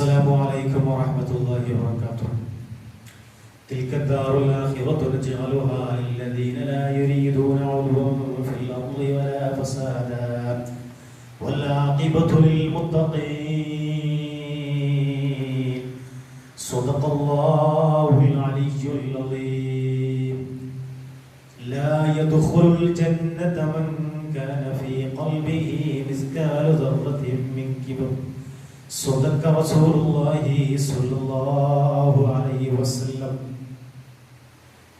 السلام عليكم ورحمة الله وبركاته. تلك الدار الآخرة نجعلها للذين لا يريدون علوا في الأرض ولا فسادا والعاقبة للمتقين. صدق الله العلي العظيم. لا يدخل الجنة من كان في قلبه مثقال ذرة من كبر. صدق رسول الله صلى الله عليه وسلم.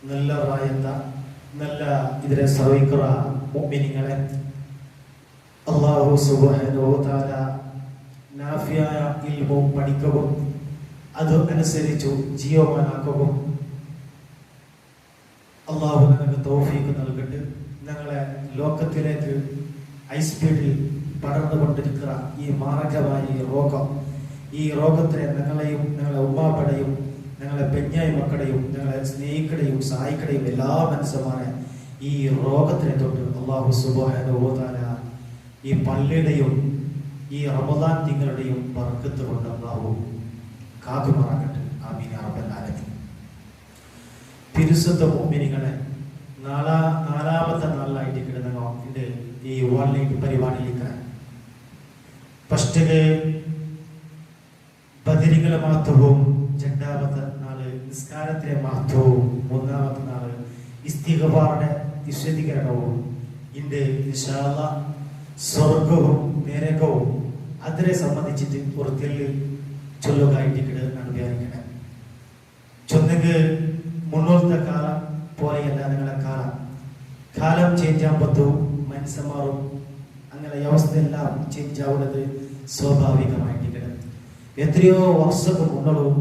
നല്ല റായത്ത നല്ല ഇതിനെ ശ്രവിക്കുന്ന മുഅ്മിനീങ്ങളെ അല്ലാഹു സുബ്ഹാനഹു വ തആല നാഫിയായ ഇൽമു പഠിക്കുകയും അത് അനുസരിച്ചു ജീവമാനാക്കുകയും അല്ലാഹു നമുക്ക് തൗഫീഖ് നൽകട്ടെ. ഞങ്ങളെ ലോകത്തിലേക്ക് ഹൈ സ്പീഡിൽ പടർന്നുകൊണ്ടിരിക്കുന്ന ഈ മാരകമായ ഈ രോഗത്തെ ഞങ്ങളെയും ഞങ്ങളെ ഉമ്മാപ്പടെയും ഞങ്ങളെ പെഞ്ഞായി മക്കളെയും ഞങ്ങളെ സ്നേഹിക്കടെയും സഹായിക്കടെയും എല്ലാ മനുഷ്യന്മാരെ ഈ രോഗത്തിനെ തൊട്ട് അല്ലാഹു സുബ്ഹാനഹു വ തആല ഈ പള്ളിയുടെയും ഈ റമദാൻ തിങ്കളുടെയും ബർക്കത്ത് കൊണ്ട് അല്ലാഹു കാക്കുമാറാകട്ടെ. ആമീൻ യാ റബ്ബൽ ആലമീൻ. പരിശുദ്ധ മുഅ്മിനീങ്ങളെ നാലാമത്തെ നാളിലായിട്ട് കിടന്ന ഈ ഓൺലൈൻ പരിപാടിയിലേക്ക് ഫസ്റ്റ് ബദരികളെ മഹത്വവും, രണ്ടാമത്തെ നാള് നിസ്കാരത്തിലെ മഹത്വവും, മൂന്നാമത്തെ നാള് ഇസ്തിഗ്ഫാറിന്റെ വിശദീകരണവും ഇന്റെ ഇൻഷാ അല്ലാഹ് സ്വർഗവും നരകവും അതിനെ സംബന്ധിച്ചിട്ട് ഒരു തെല്ല് ചൊല്ലുകയായിട്ട് കിടന്നാണ് വിചാരിക്കണേ. ചൊന്നെങ്കിൽ മുന്നോട്ടത്തെ കാലം പോലെയല്ല നിങ്ങളെ കാലം ചേഞ്ച് ആകുമ്പോൾ മനുഷ്യന്മാരും അങ്ങനെ അവസ്ഥയെല്ലാം ചേഞ്ച് ആവുന്നത് സ്വാഭാവികമായിട്ട്. എത്രയോ വർഷങ്ങൾക്ക് മുന്നോട്ടും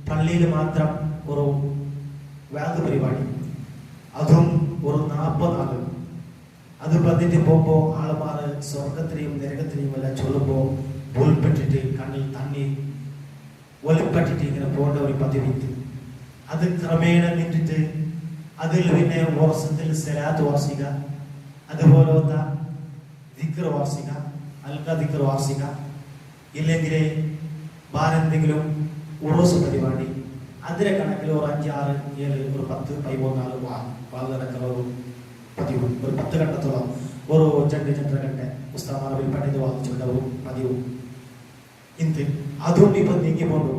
പള്ളിയിൽ മാത്രം ഒരു വാദ് പരിപാടി, അതും ഒരു 40 നാള്. അത് വന്നിട്ട് പോകുമ്പോൾ ആൾമാർ സ്വർഗത്തിനെയും നരകത്തിനെയും എല്ലാം ചൊല്ലുമ്പോൾ ഉൾപ്പെട്ടിട്ട് കണ്ണിൽ തണ്ണി ഒലിപ്പെട്ടിട്ട് ഇങ്ങനെ പോകേണ്ട ഒരു പതിവിത്ത്. അത് ക്രമേണ നിന്നിട്ട് അതിൽ പിന്നെ വർഷത്തിൽ സലാത്ത് വാർഷിക, അതുപോലത്തെ ദിക്ർ വാർഷിക, അൽക്ക ദിക്ർ വാർഷിക, ഇല്ലെങ്കിൽ വേറെന്തെങ്കിലും ഉറൂസ് പരിപാടി, അതിലെ കണക്കിൽ ഒരു 5, 6, 7, ഒരു 10, 13 വാൾ നടക്കുന്ന ഒരു പതിവ്, ഒരു 10 ഘട്ടത്തോളം ഒരു 2 ഘട്ട പുസ്തകമാറിൽ പണിത് വാങ്ങിച്ചുള്ള ഒരു പതിവ് ഇന്ത്. അതുകൊണ്ട് ഇപ്പൊ നീങ്ങി പോകണ്ടു.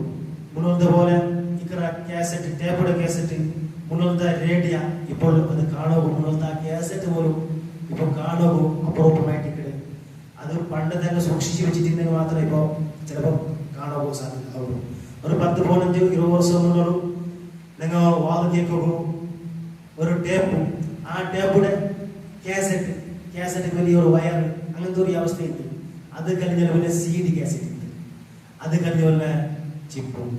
മുന്നോട്ട് പോലെ ഇക്കറ കാസറ്റ്, ടേപ്പുടെ കാസറ്റ്, മുന്നോട്ട് റേഡിയോ ഇപ്പോൾ അത് കാണുകയും മുന്നോട്ട് കാസറ്റ് പോലും ഇപ്പൊ കാണുകയും അപ്രോപ്രമായിട്ട് അത് പണ്ട് തന്നെ സൂക്ഷിച്ചു വെച്ചിട്ടുണ്ടെങ്കിൽ മാത്രമേ ഇപ്പോൾ ചിലപ്പോൾ കാണുകയോ സാധ്യത. ഒരു 10, 15, 20 വർഷം മുന്നോട്ട് നിങ്ങൾ വാദം കേൾക്കുകയോ ഒരു ടേപ്പും ആ ടേപ്പിടെ കാസറ്റ് വലിയൊരു വയർ അങ്ങനത്തെ ഒരു അവസ്ഥയുണ്ട്. അത് കഴിഞ്ഞാൽ പിന്നെ CD കാസറ്റ് ഉണ്ട്, അത് കഴിഞ്ഞ പോലെ ചിപ്പും,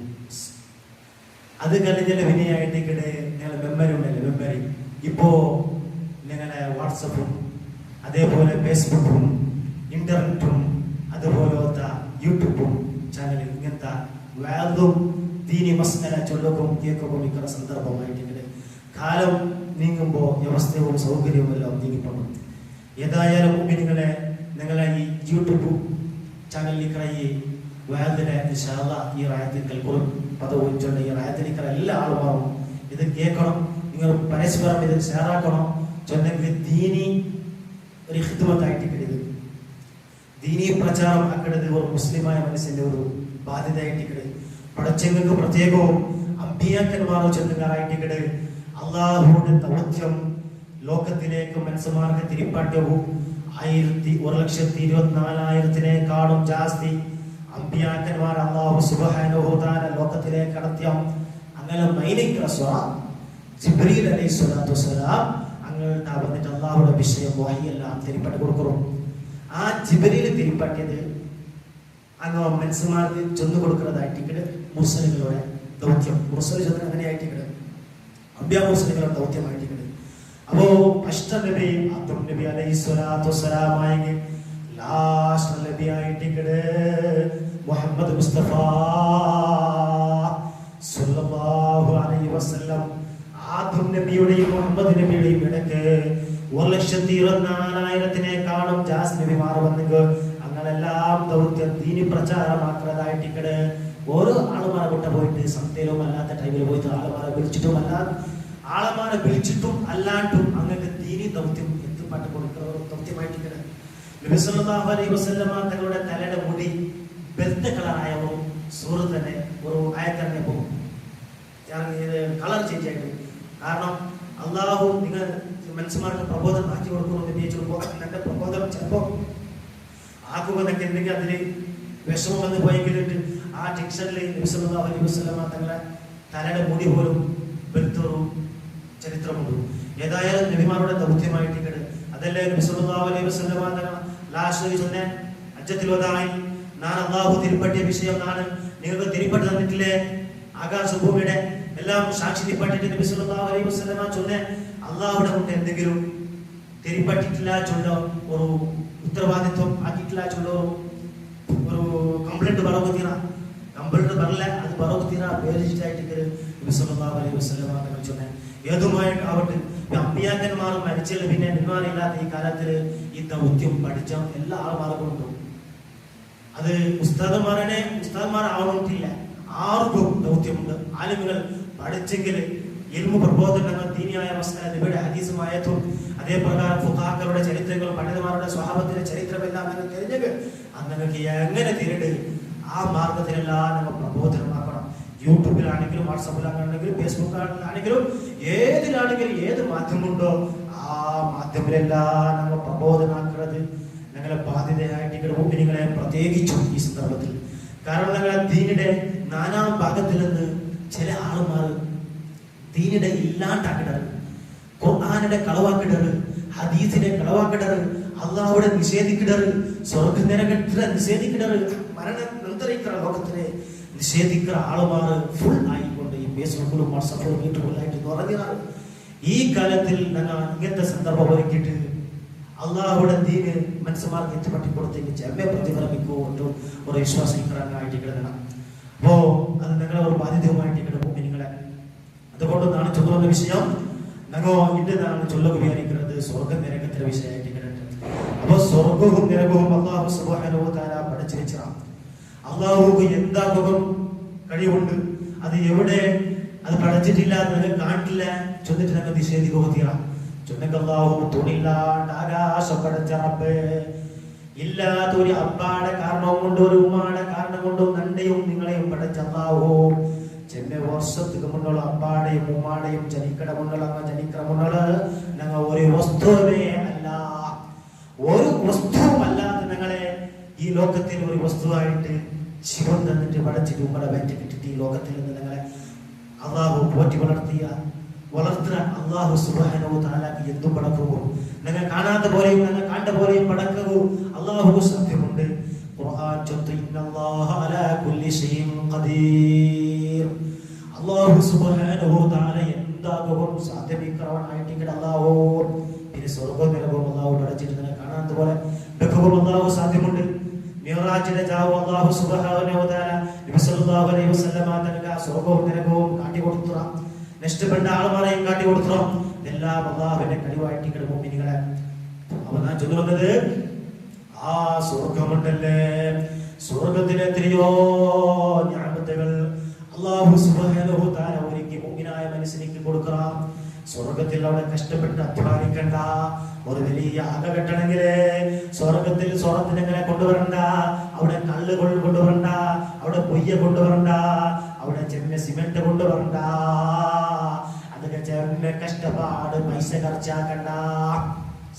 അത് കഴിഞ്ഞാൽ വിനയായിട്ട് ഞങ്ങൾ മെമ്മറി ഉണ്ടല്ലോ, മെമ്മറി. ഇപ്പോ നിങ്ങളെ വാട്സപ്പും അതേപോലെ ഫേസ്ബുക്കും ഇന്റർനെറ്റും അതുപോലത്തെ യൂട്യൂബും ചാനൽ ഇങ്ങനത്തെ വേദവും ദീനി മസ്അല ചൊല്ലുകയും കേൾക്കുകയും ഇക്കുന്ന സന്ദർഭമായിട്ടുണ്ട്. കാലം നീങ്ങുമ്പോൾ വ്യവസ്ഥയും സൗകര്യവും എല്ലാം നീങ്ങിപ്പോകും. ഏതായാലും നിങ്ങളെ ഈ യൂട്യൂബ് ചാനലിൽ ഈ വേദന ഇൻഷാ അല്ലാഹ് ഈ റായത്തിൽ കൽപ്പുറം പദവും ചൊല്ല ഈ റായത്തിലിക്കറ എല്ലാ ആളുമാറും ഇത് കേൾക്കണം. നിങ്ങൾ പരസ്പരം ഇത് ഷെയറാക്കണം. ചൊന്നെങ്കിൽ ദീനി ഒരു ഖിദ്മത്തായിട്ട് കിടത്, ദീനി പ്രചാരം ആക്കണത് ഒരു മുസ്ലിമായ മനസ്സിന്റെ ഒരു ബാധ്യതയായിട്ട് കിട. പടച്ചെങ്ങൾക്ക് പ്രത്യേകവും അമ്പിയാക്കന്മാരോ ചൊല്ലുകാരായിട്ട് കിട. അള്ളാഹുവിന്റെ ദൗത്യം ലോകത്തിലേക്ക് മനുഷ്യന്മാർക്ക് തിരിപ്പാട്ടവും 1,24,000-നെക്കാളും ജാസ്തി അമ്പിയാക്കന്മാർ അല്ലാഹു സുബ്ഹാനഹു വ തആല ലോകത്തിലേക്ക് കടത്തിയ അങ്ങനെ ജിബ്രീൽ അലൈഹിസ്സലാത്തു വസ്സലാം അങ്ങോട്ട് വന്നിട്ട് അല്ലാഹുവിന്റെ വിഷയം വഹിയെല്ലാം തിരിപ്പാട്ടി കൊടുക്കണം. ആ ജിബ്രീൽ തിരിപ്പാട്ടിയത് അങ്ങ് മനുഷ്യന്മാർക്ക് ചൊന്നു കൊടുക്കുന്നതായിട്ട് മുർസലുകളുടെ ദൗത്യം. മുർസൽ ചൊന്ന അങ്ങനെയായിട്ട് അമ്പിയാ മുർസലുകളുടെ ദൗത്യമായിട്ട്. അപ്പോ ഫസ്റ്റ് നബി ആദം നബി അലൈഹിസ്സലാത്തു വസ്സലാം ലാസ്റ്റ് നബിയായിട്ട് മുഹമ്മദ് മുസ്തഫ സല്ലല്ലാഹു അലൈഹി വസല്ലം ആദം നബിയുടെയും മുഹമ്മദ് നബിയുടെയും ഇടയ്ക്ക് 1,24,000-നെക്കാളും ജാസ് നബിമാർ വന്നെങ്കിൽ അങ്ങനെല്ലാം ദൗത്യം ദീനി പ്രചാരമാക്കുന്നതായിട്ട് ഓരോ ആളുമാരെ കൂട്ട പോയിട്ട് സന്ധ്യയിലും അല്ലാത്ത ടൈമിൽ പോയിട്ട് ആളുമാരെ വിളിച്ചിട്ടും അല്ലാണ്ടും അങ്ങനെ ദീനി ദൗത്യം എത്തിപ്പാട്ട് കൊടുക്കുന്ന ദൗത്യമായിട്ട് നബി സല്ലല്ലാഹു അലൈഹി വസല്ലമ തങ്ങളുടെ തലയുടെ മുടി വെളുത്ത കളറായ ഒരു സൂറത്ത് തന്നെ ഒരു ആയത്തന്നെ പോകും കളർ ചേഞ്ച് ആയിട്ട്. കാരണം അള്ളാഹു നിങ്ങൾ മനുഷ്യന്മാർക്ക് പ്രബോധനം മാറ്റി കൊടുക്കുമെന്ന് ഉപയോഗിച്ചപ്പോൾ എൻ്റെ പ്രബോധനം ചിലപ്പോൾ ആക്കുമെന്നൊക്കെ എന്തെങ്കിലും അതിന് വിഷമം വന്ന് പോയെങ്കിലിട്ട് ആ ടെൻഷനിൽ നബി സല്ലല്ലാഹു അലൈഹി വസല്ലമ തങ്ങളുടെ തലയുടെ മുടി പോലും വെളുത്തൊരു ചരിത്രമുണ്ട്. ഏതായാലും നബിമാരുടെ ദൗത്യമായിട്ട് അതല്ലേ നബി സല്ലല്ലാഹു അലൈഹി വസല്ലമ തങ്ങൾ ലാസ്റ്റ് ചൊന്നെ ഹജ്ജത്തുൽ വദാഇൽ ഞാൻ അള്ളാഹു തിരുപ്പറ്റിയ വിഷയമാണ് നിങ്ങൾക്ക് തിരുപ്പറ്റി തന്നിട്ടില്ലേ, ആകാശഭൂമിയുടെ എല്ലാം സാക്ഷി തിരുപ്പറ്റിട്ട് നബി സല്ലല്ലാഹു അലൈഹി വസല്ലമ ചൊന്നെ അള്ളാഹുടെ മുന്നേ എന്തെങ്കിലും തിരുപ്പറ്റിട്ടില്ല ചൊല്ലോ ഒരു ഉത്തരവാദിത്വം ആക്കിയിട്ടില്ല ചൊല്ലോ ഒരു കംപ്ലൈന്റ് ബറോക്ക് തീരാ കംപ്ലൈന്റ് ബറല്ല അത് ബറോക്ക് തീരാ പേരിച്ചിട്ടായിട്ട് നബി സല്ലല്ലാഹു അലൈഹി വസല്ലമ തങ്ങൾ ചൊന്നെ ഏതുമായിട്ട് ആവട്ടെ അമ്പിയാക്കന്മാരും മരിച്ചത് പിന്നെ നിന്മാരില്ലാത്ത ഈ കാലത്തിൽ ഈ ദൗത്യം പഠിച്ച എല്ലാ ആൾമാർക്കും അത് ഉസ്താദന്മാരാവണമെന്നില്ല, ആർക്കും ദൗത്യമുണ്ട്. ആലിമുകൾ പഠിച്ചെങ്കിൽ ഇൽമു പ്രബോധനങ്ങൾ ദീനിയായ മസ്അല നബിയുടെ ഹദീസും ആയത്തും അതേ പ്രകാരം ഫുഖഹാക്കളുടെ ചരിത്രങ്ങളും പണ്ഡിതന്മാരുടെ സ്വഹാബത്തിന്റെ ചരിത്രമെല്ലാം നിങ്ങൾ തിരഞ്ഞെങ്കിൽ നിങ്ങൾക്ക് എങ്ങനെ തിരണ്ട് ആ മാർഗത്തിലെല്ലാം നമ്മൾ പ്രബോധനമാക്കണം. യൂട്യൂബിലാണെങ്കിലും വാട്സാപ്പിലാണെങ്കിലും ഫേസ്ബുക്കിലാണെങ്കിലും ഏതിലാണെങ്കിലും ഏത് മാധ്യമമുണ്ടോ ആ മാധ്യമത്തിലെല്ലാം നമ്മൾ പ്രബോധനമാക്കുന്നത് ഞങ്ങളെ ബാധ്യതയായിട്ട് മുഅ്മിനീങ്ങളെ പ്രത്യേകിച്ചും ഈ സന്ദർഭത്തിൽ. കാരണം ഞങ്ങളെ ദീനിന്റെ നാനാ ഭാഗത്തിൽ നിന്ന് ചില ആളുമാർ ദീനിടെ ഇല്ലാണ്ടാക്കിടറ്, ഖുർആനിടെ കളവാക്കിടറ്, ഹദീസിനെ കളവാക്കിടറ്, അള്ളാഹുടെ നിഷേധിക്കിടറ്, സ്വർഗ നരകത്തിനെ നിഷേധിക്കിടറ്, മരണം നിർത്തറിയിക്കുന്ന ലോകത്തിനെ നിഷേധിക്കുന്ന ആളുമാർ ഫുൾ ആയിക്കൊണ്ട് ഈ ഫേസ്ബുക്കിലും വാട്സാപ്പിലും യൂട്യൂബിലായിട്ട് നിറഞ്ഞാണ്. ഈ കാലത്തിൽ ഞങ്ങൾ ഇങ്ങനത്തെ സന്ദർഭം ഒരുക്കിയിട്ട് അള്ളാഹുടെ ദീന് മനുഷ്യന്മാർക്ക് എത്തിപ്പറ്റി കൊടുത്തേക്ക് ചെമ്മെ പ്രതിഫലമിക്കുകൊണ്ട് ഒരു വിശ്വാസിക്കാനായിട്ട് കിടക്കണം. അപ്പോ അത് ഞങ്ങളെ ഒരു ബാധ്യതയുമായിട്ട് കിടക്കും നിങ്ങളെ. അതുകൊണ്ടാണ് ചൊല്ലുന്ന വിഷയം ഞങ്ങൾ ഇന്നാണ് ചൊല്ലുക വിചാരിക്കുന്നത് സ്വർഗ നരകത്തിന്റെ വിഷയമായിട്ട് കിടക്കുന്നത്. അപ്പൊ സ്വർഗവും നരകവും അള്ളാഹു സുബ്ഹാനഹു വ തആല പഠിച്ചു വെച്ചാണ്. അള്ളാഹുക്ക് എന്താകും കഴിവുണ്ട്, അത് എവിടെ അത് പഠിച്ചിട്ടില്ല, നിങ്ങൾ കാണിട്ടില്ല ചൊന്നിട്ട് ഞങ്ങൾ നിഷേധിക്കുക തീരാ. ചൊന്നക്കല്ലാഹു തുണില്ലാണ്ട് ആകാശം പടച്ച റബ്ബേ, ഇല്ലാത്തൊരു അപ്പാടെ കാരണം കൊണ്ട് ഒരു ഉമ്മാടെ കാരണം കൊണ്ടും നന്റെയും നിങ്ങളെയും പടച്ച അല്ലാഹു ചെമ്മ വർഷத்துக்கு മുന്നുള്ള അപ്പാടെയും ഉമ്മാടെയും ജനിക്കട മുന്നുള്ള ജനിക്കട മുന്നുള്ള ഞങ്ങൾ ഒരു വസ്തുവേ അല്ല, ഒരു വസ്തുവും അല്ലാതെ ഞങ്ങളെ ഈ ലോകത്തിൽ ഒരു വസ്തുവായിട്ട് ശിവൻ തന്നിട്ട് പടച്ചിട്ട് ഉമ്മടെ വേറ്റി കിട്ടിട്ട് ഈ ലോകത്തിൽ നിന്ന് ഞങ്ങളെ അള്ളാഹു പോറ്റി വളർത്തുന്ന അള്ളാഹു സുബ്ഹാനഹു വ തആലക്ക് എന്തും പടക്കുമോ, ഞങ്ങൾ കാണാത്ത പോലെയും ഞങ്ങൾ കണ്ട പോലെയും പടക്കവോ അള്ളാഹു സാധ്യമുണ്ട്. ഖുർആൻ ചൊല്ലുന്നു ഇന്നല്ലാഹ അലാ കുല്ലി ഷൈഇൻ ഖദീർ. അള്ളാഹു സുബ്ഹാനഹു വ തആല എന്താകും സാധ്യമിക്കറവനായിട്ട് അള്ളാഹു പിന്നെ സ്വർഗ്ഗവും നരകവും അള്ളാഹു പടച്ചിട്ട് ഞങ്ങൾ കാണാത്ത പോലെ ബഖവും അള്ളാഹു സാധ്യമുണ്ട്. മിഅ്റാജിന്റെ ജാവ അള്ളാഹു സുബ്ഹാനഹു വ തആല നബി സല്ലല്ലാഹു അലൈഹി വസല്ലമ തങ്ങൾക്ക് സ്വർഗ്ഗവും നരകവും കാട്ടിക്കൊടുത്തു, നഷ്ടപ്പെട്ട ആൾമാരെയും കാട്ടി കൊടുത്തോ, എല്ലാം അള്ളാഹുവിന്റെ കഴിവായിട്ട് മുഅ്മിനീങ്ങളെ. അവൻ ചൊല്ലുന്നത് ആ സ്വർഗമുണ്ടല്ലേ, സ്വർഗത്തിലെ എത്രയോ നിഅമത്തുകൾ അള്ളാഹു സുബ്ഹാനഹു വ തആല ഒരുക്കി മുഅ്മിനായ മനുഷ്യനിക്ക് കൊടുക്കണം. സ്വർഗത്തിൽ അവിടെ കഷ്ടപ്പെട്ട് അധ്വാനിക്കണ്ട, ഒരു വലിയ അക കെട്ടണമെങ്കിലേ സ്വർഗത്തിൽ സ്വർണത്തിനെങ്ങനെ കൊണ്ടുവരണ്ട, അവിടെ കല്ല് കൊണ്ടുവരണ്ട, അവിടെ പൊയ്യ കൊണ്ടുവരണ്ട, അവിടെ ചെമ്മ സിമെന്റ് കൊണ്ടുവരണ്ട, അതൊക്കെ ചെമ്മ കഷ്ടപ്പാട് പൈസ ഖർച്ചാക്കണ്ട.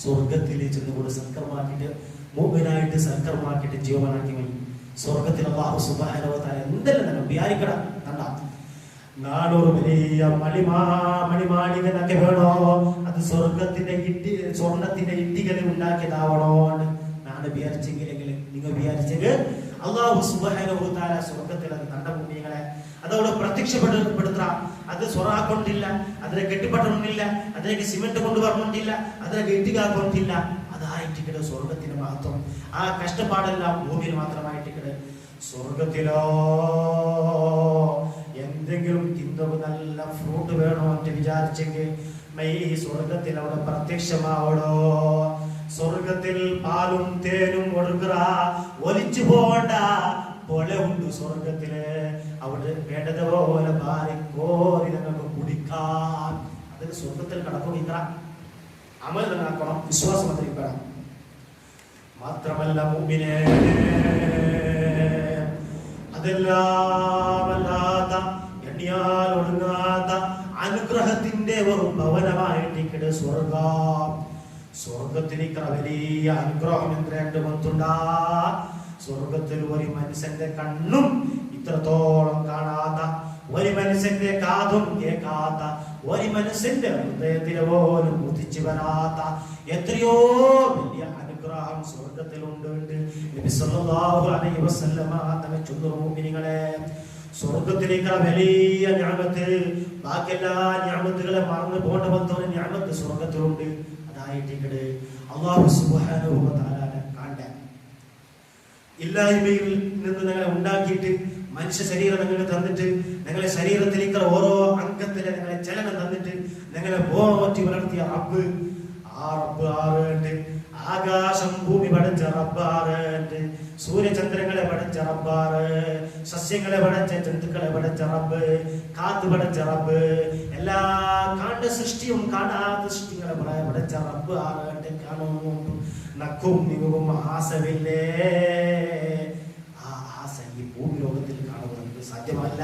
സ്വർഗത്തിൽ ചെന്നുകൂടെ സൽക്കർമാക്കിട്ട് മുഅ്മിനായിട്ട് സൽക്കർമാക്കിട്ട് ജീവനാക്കി മതി. സ്വർഗത്തിൽ അല്ലാഹു സുബ്ഹാനഹു വ തആല എന്തെല്ലാം നമ്മൾ വിചാരിക്കണം. കണ്ട നാടൊരു വലിയ മണിമാളിക എന്നൊക്കെ വേണോ, അത് സ്വർഗത്തിന്റെ സ്വർണത്തിന്റെ ഇട്ടികളിൽ ഉണ്ടാക്കിയതാവണോ നാട് വിചാരിച്ചെങ്കിലെങ്കിൽ നിങ്ങൾ വിചാരിച്ചെങ്കിൽ അല്ലാഹു സുബ്ഹാനഹു വ തആല സ്വർഗത്തിൽ അത് കണ്ട ഭൂമികളെ അതവിടെ പ്രത്യക്ഷപ്പെടുത്താം. അത് സ്വറാക്കൊണ്ടില്ല, അതിനെ കെട്ടിപ്പറ്റണമെന്നില്ല, അതിലേക്ക് സിമെന്റ് കൊണ്ടുവരണമെന്നില്ല, അതിലേക്ക് ഇട്ടികാക്കൊണ്ടില്ല. അതായിട്ട് സ്വർഗത്തിന്റെ മഹത്വം. ആ കഷ്ടപ്പാടെല്ലാം ഭൂമിയിൽ മാത്രമായിട്ട്. സ്വർഗത്തിലോ എന്തെങ്കിലും തിന്നവ് നല്ല ഫ്രൂട്ട് വേണോ എന്ന് വിചാരിച്ചെങ്കിൽ ഈ സ്വർഗത്തിൽ അവിടെ പ്രത്യക്ഷമാവണോ. സ്വർഗത്തിൽ പാലും തേനും ഒഴുകുക, ഒലിച്ചു പോകണ്ട, പൊല ഉണ്ട് സ്വർഗത്തില്. അവിടെ വേണ്ടതുപോലെ കോരി ഞങ്ങൾക്ക് കുടിക്കാം. അതൊക്കെ സ്വർഗത്തിൽ കടക്കുക. അമൽ നന്നാക്കണം, വിശ്വാസം അതിരിക്കണം. മാത്രമല്ല മുഅ്മിനേ, അതെല്ലാമല്ലാത്ത എണ്ണിയാൽ ഒടുങ്ങാത്ത അനുഗ്രഹത്തിന്റെ ഒരു ഭവനമായിട്ട് സ്വർഗം. സ്വർഗത്തിലേക്ക് വലിയ അനുഗ്രഹം എന്ത് മൊത്തുണ്ടാ. സ്വർഗത്തിൽ ഒരു മനുഷ്യന്റെ കണ്ണും ഇത്രത്തോളം കാണാത്ത, ഒരു മനുഷ്യന്റെ കാതും കേൾക്കാത്ത, ഒരു മനുഷ്യന്റെ ഹൃദയത്തിലെ പോലും ഉദിച്ചു വരാത്ത എത്രയോ വലിയ അനുഗ്രഹം സ്വർഗത്തിലുണ്ട്. നബി സല്ലല്ലാഹു അലൈഹി വസല്ലമ തങ്ങൾ ചൊല്ലുന്നു, മുഅ്മിനീങ്ങളെ, സ്വർഗത്തിലേക്ക് വലിയ നിഅമത്ത്, ബാക്കി എല്ലാ നിഅമത്തുകളെ മറന്നു പോകേണ്ട ഒരു നിഅമത്ത് സ്വർഗത്തിലുണ്ട്. അതായിട്ട് അല്ലാഹു സുബ്ഹാനഹു വ തആല കാണാൻ ഇല്ലായ്മയിൽ നിന്ന് ഞങ്ങളെ ഉണ്ടാക്കിയിട്ട് മനുഷ്യ ശരീരം നിങ്ങൾക്ക് തന്നിട്ട്, ഞങ്ങളെ ശരീരത്തിലേക്ക് ഓരോ അംഗത്തിലെ ഞങ്ങളെ ചലനം തന്നിട്ട് ഞങ്ങളെ പോറ്റി വളർത്തിയ റബ്ബ്. ആ റബ്ബ് ആറുണ്ട്. ആകാശം ഭൂമി പടച്ച റബ്ബാറുണ്ട്. സൂര്യചന്ദ്രങ്ങളെ പടച്ച റബ്ബാറ്. സസ്യങ്ങളെ പടച്ച, ജന്തുക്കളെ പടച്ച റബ്ബ്. കാത്ത് പടച്ച റബ്ബ്. എല്ലാ കാണ്ട സൃഷ്ടിയും കാണാത്ത സൃഷ്ടികളെ പടച്ച റബ്ബ് ആറുണ്ട്. കാണുന്നു നക്കും നിങ്ങും ആസവില്ലേ. ആ ആസ ഈ ഭൂമി ലോകത്തിൽ കാണുന്നത് സാധ്യമല്ല.